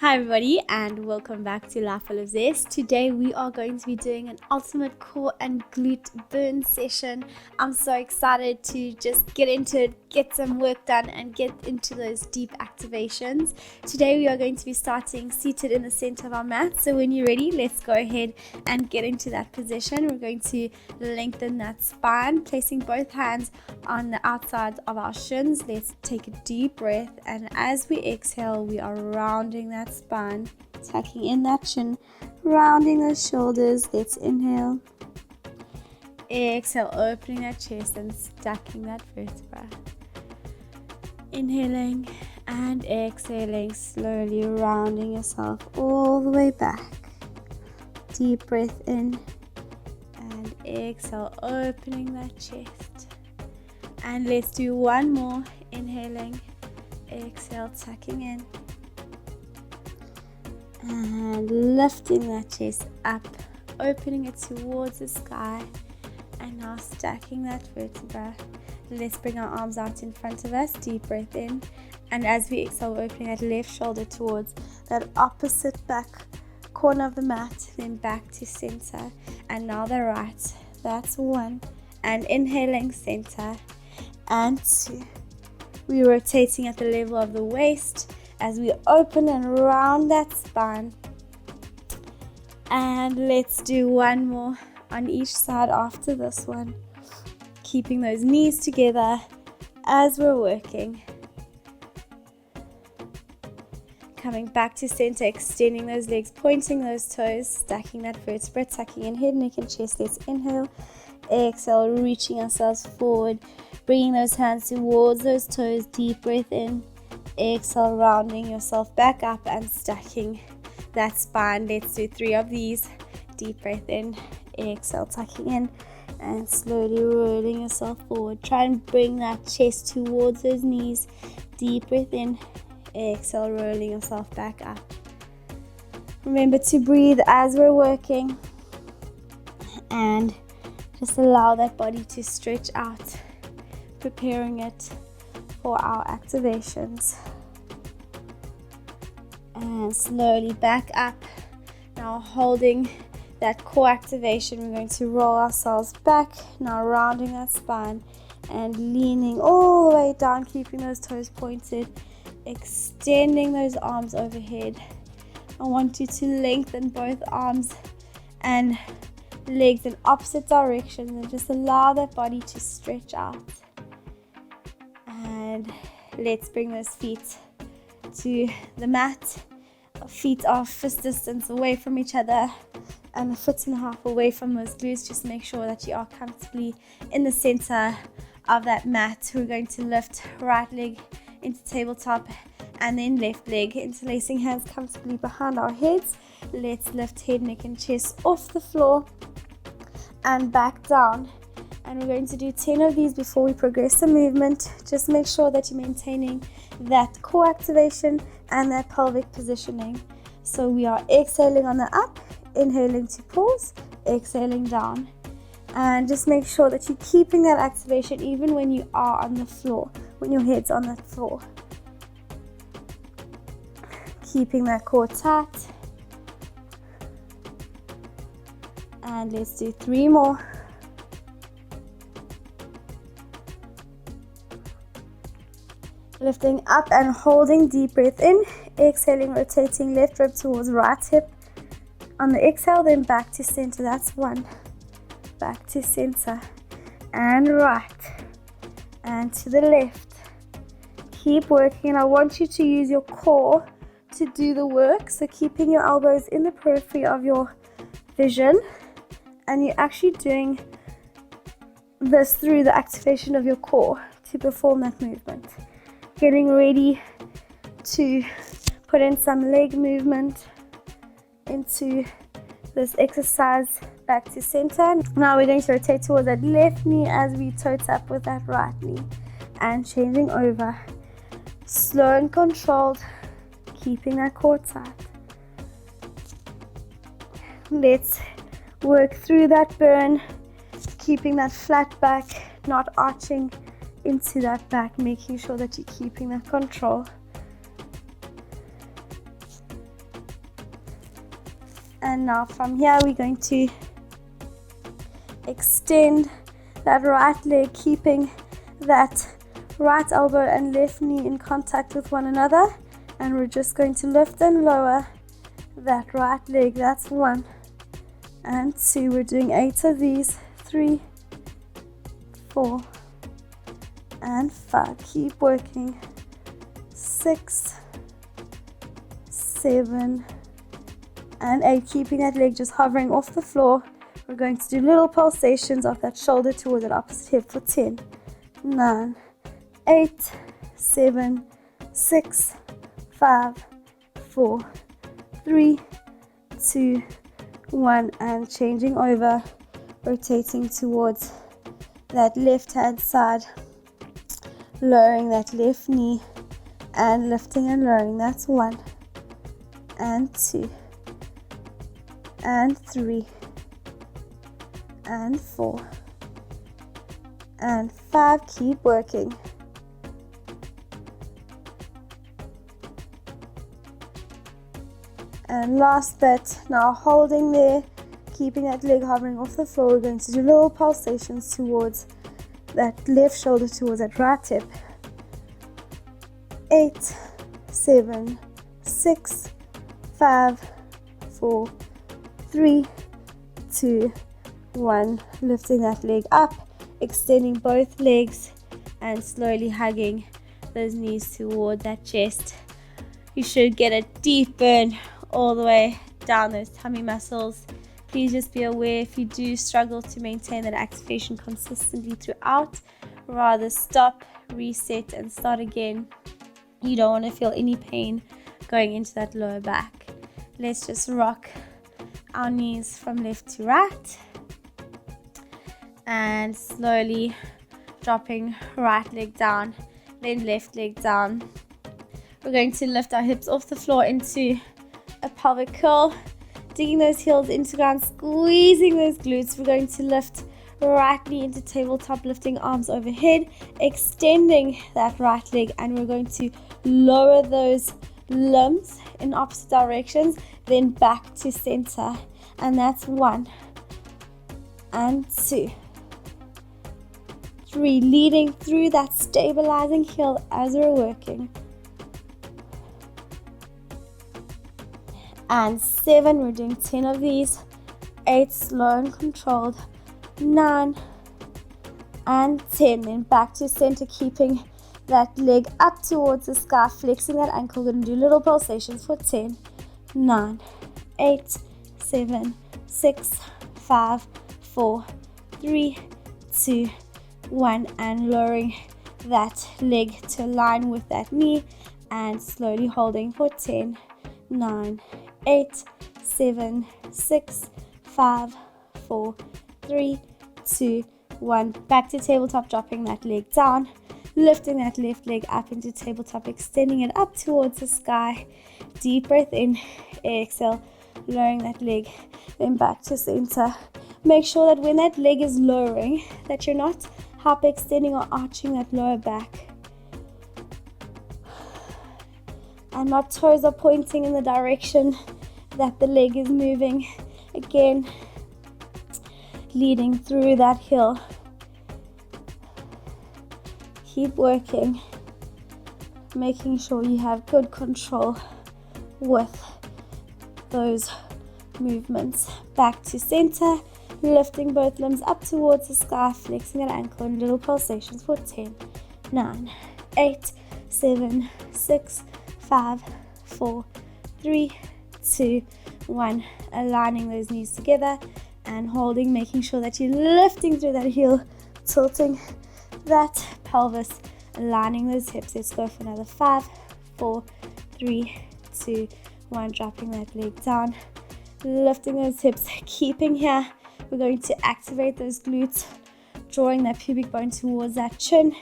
Hi everybody and welcome back to Life Full of Zest. Today we are going to be doing an ultimate core and glute burn session. I'm so excited to just get into it, get some work done and get into those deep activations. Today we are going to be starting seated in the center of our mat. So when you're ready, let's go ahead and get into that position. We're going to lengthen that spine, placing both hands on the outside of our shins. Let's take a deep breath, and as we exhale, we are rounding that spine, tucking in that chin, rounding those shoulders. Let's inhale, exhale, opening that chest and stacking that vertebra. Inhaling and exhaling, slowly rounding yourself all the way back. Deep breath in and exhale, opening that chest. And let's do one more. Inhaling, exhale, tucking in and lifting that chest up, opening it towards the sky, and now stacking that vertebra. Let's bring our arms out in front of us. Deep breath in, and as we exhale, opening that left shoulder towards that opposite back corner of the mat, then back to center, and now the right. That's one, and inhaling, center, and two. We're rotating at the level of the waist as we open and round that spine. And let's do one more on each side after this one, keeping those knees together as we're working. Coming back to center, extending those legs, pointing those toes, stacking that vertebra, tucking in head, neck and chest. Let's inhale, exhale, reaching ourselves forward, bringing those hands towards those toes. Deep breath in, exhale, rounding yourself back up and stacking that spine. Let's do 3 of these. Deep breath in, exhale, tucking in and slowly rolling yourself forward. Try and bring that chest towards those knees. Deep breath in, exhale, rolling yourself back up. Remember to breathe as we're working and just allow that body to stretch out, preparing it for our activations. And slowly back up. Now holding that core activation, we're going to roll ourselves back, now rounding that spine and leaning all the way down, keeping those toes pointed, extending those arms overhead. I want you to lengthen both arms and legs in opposite directions and just allow that body to stretch out. And let's bring those feet to the mat. Our feet are fist distance away from each other and a foot and a half away from those glutes. Just make sure that you are comfortably in the center of that mat. We're going to lift right leg into tabletop and then left leg, interlacing hands comfortably behind our heads. Let's lift head, neck and chest off the floor and back down. And we're going to do 10 of these before we progress the movement. Just make sure that you're maintaining that core activation and that pelvic positioning. So we are exhaling on the up, inhaling to pause, exhaling down. And just make sure that you're keeping that activation even when you are on the floor, when your head's on the floor. Keeping that core tight. And let's do 3 more. Lifting up and holding, deep breath in, exhaling, rotating left rib towards right hip. On the exhale, then back to center. That's 1. Back to center and right and to the left. Keep working. I want you to use your core to do the work. So keeping your elbows in the periphery of your vision, and you're actually doing this through the activation of your core to perform that movement. Getting ready to put in some leg movement into this exercise. Back to center. Now we're going to rotate towards that left knee as we toe tap with that right knee and changing over. Slow and controlled, keeping that core tight. Let's work through that burn, keeping that flat back, not arching into that back, making sure that you're keeping that control. And now from here we're going to extend that right leg, keeping that right elbow and left knee in contact with one another, and we're just going to lift and lower that right leg. That's 1 and 2. We're doing 8 of these. 3, 4 and 5. Keep working. 6, 7 and 8. Keeping that leg just hovering off the floor. We're going to do little pulsations of that shoulder towards that opposite hip for 10, 9, 8, 7, 6, 5, 4, 3, 2, 1, and changing over, rotating towards that left hand side, lowering that left knee and lifting and lowering. That's 1 and 2 and 3 and 4 and 5. Keep working. And last bit, now holding there, keeping that leg hovering off the floor. We're going to do little pulsations towards that left shoulder, towards that right hip. 8, 7, 6, 5, 4, 3, 2, 1. Lifting that leg up, extending both legs and slowly hugging those knees toward that chest. You should get a deep burn all the way down those tummy muscles. Please just be aware if you do struggle to maintain that activation consistently throughout, rather stop, reset and start again. You don't want to feel any pain going into that lower back. Let's just rock our knees from left to right and slowly dropping right leg down, then left leg down. We're going to lift our hips off the floor into a pelvic curl, digging those heels into ground, squeezing those glutes. We're going to lift right knee into tabletop, lifting arms overhead, extending that right leg, and we're going to lower those limbs in opposite directions, then back to center. And that's 1 and 2, 3, leading through that stabilizing heel as we're working. And 7, we're doing 10 of these. 8, slow and controlled. 9 and 10, then back to center, keeping that leg up towards the sky, flexing that ankle. We're going to do little pulsations for 10, 9, 8, 7, 6, 5, 4, 3, 2, 1, and lowering that leg to align with that knee and slowly holding for 10, 9, 8, 7, 6, 5, 4, 3, 2, 1. Back to tabletop, dropping that leg down, lifting that left leg up into tabletop, extending it up towards the sky. Deep breath in, exhale, lowering that leg, then back to center. Make sure that when that leg is lowering, that you're not hyperextending or arching that lower back. And my toes are pointing in the direction that the leg is moving. Again, leading through that heel. Keep working, making sure you have good control with those movements. Back to center, lifting both limbs up towards the sky, flexing that ankle in little pulsations for 10, 9, 8, 7, 6, 5, 4, 3, 2, 1. Aligning those knees together and holding, making sure that you're lifting through that heel, tilting that pelvis, aligning those hips. Let's go for another 5, 4, 3, 2, 1. Dropping that leg down, lifting those hips, keeping here. We're going to activate those glutes, drawing that pubic bone towards that chin,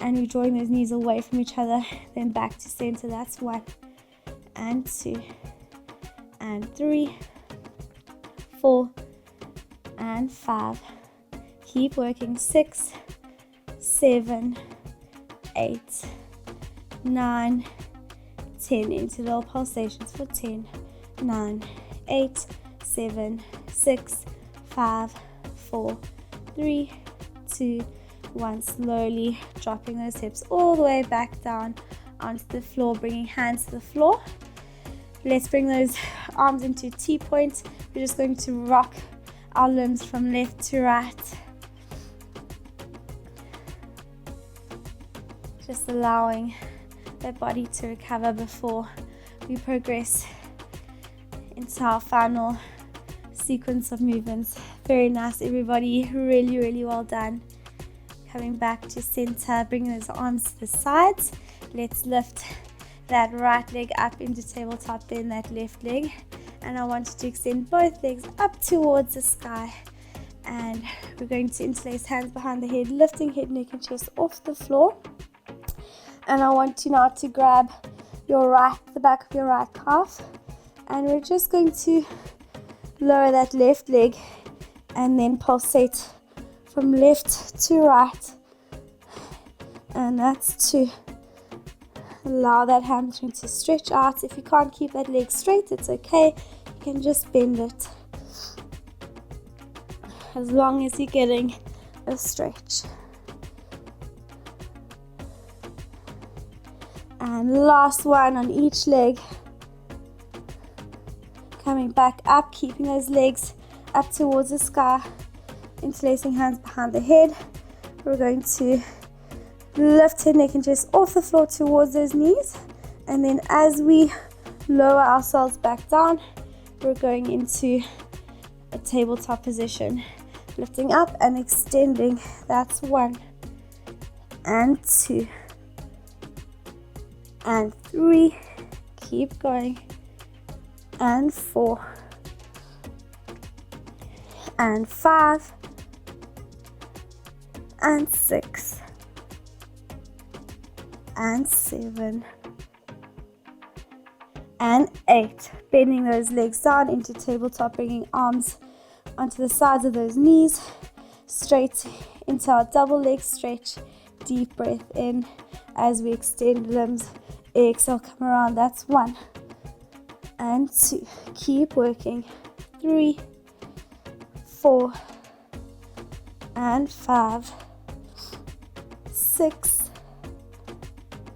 and we're drawing those knees away from each other, then back to center. That's 1 and 2 and 3, 4 and 5. Keep working. 6, 7, 8, 9, 10. Into little pulsations for 10, 9, 8, 7, 6, 5, 4, 3, 2, 1. Slowly dropping those hips all the way back down onto the floor, bringing hands to the floor. Let's bring those arms into T-point. We're just going to rock our limbs from left to right. Just allowing the body to recover before we progress into our final sequence of movements. Very nice, everybody. Really, really well done. Coming back to center, bring those arms to the sides. Let's lift that right leg up into tabletop, then that left leg. And I want you to extend both legs up towards the sky. And we're going to interlace hands behind the head, lifting head, neck, and chest off the floor. And I want you now to grab the back of your right calf. And we're just going to lower that left leg and then pulsate from left to right. And that's to allow that hamstring to stretch out. If you can't keep that leg straight, it's okay. You can just bend it as long as you're getting a stretch. And last one on each leg. Coming back up, keeping those legs up towards the sky. Interlacing hands behind the head. We're going to lift head, neck, and chest off the floor towards those knees. And then as we lower ourselves back down, we're going into a tabletop position. Lifting up and extending. That's 1 and 2 and 3. Keep going. And 4 and 5 and 6 and 7 and 8. Bending those legs down into tabletop, bringing arms onto the sides of those knees, straight into our double leg stretch. Deep breath in as we extend limbs. Exhale, come around. That's 1 and 2. Keep working. 3, 4 and 5, 6,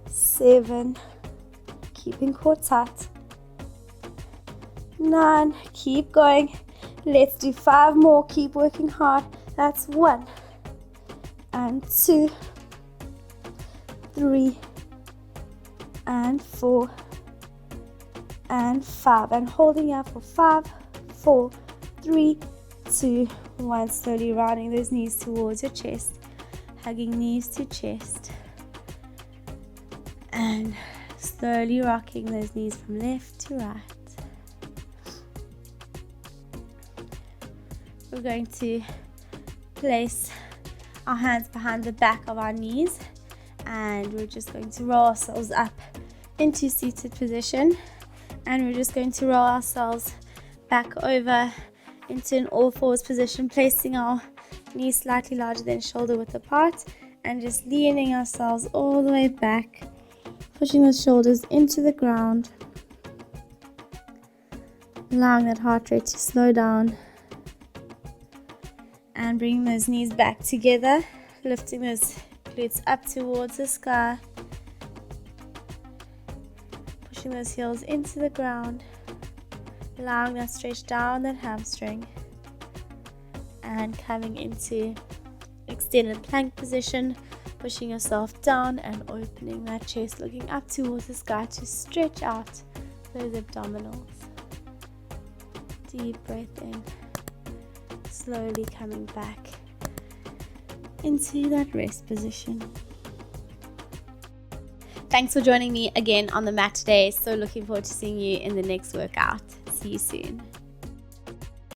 7. Keeping core tight. 9. Keep going. Let's do 5 more. Keep working hard. That's 1 and 2, 3 and 4 and 5. And holding out for 5, 4, 3, 2, 1. Slowly rounding those knees towards your chest. Hugging knees to chest. And slowly rocking those knees from left to right. We're going to place our hands behind the back of our knees, and we're just going to roll ourselves up into seated position, and we're just going to roll ourselves back over into an all fours position, placing our knees slightly larger than shoulder width apart, and just leaning ourselves all the way back, pushing the shoulders into the ground, allowing that heart rate to slow down. And bringing those knees back together, lifting those glutes up towards the sky, pushing those heels into the ground, allowing that stretch down that hamstring, and coming into extended plank position, pushing yourself down and opening that chest, looking up towards the sky to stretch out those abdominals. Deep breath in. Slowly coming back into that rest position. Thanks for joining me again on the mat today. So looking forward to seeing you in the next workout. See you soon.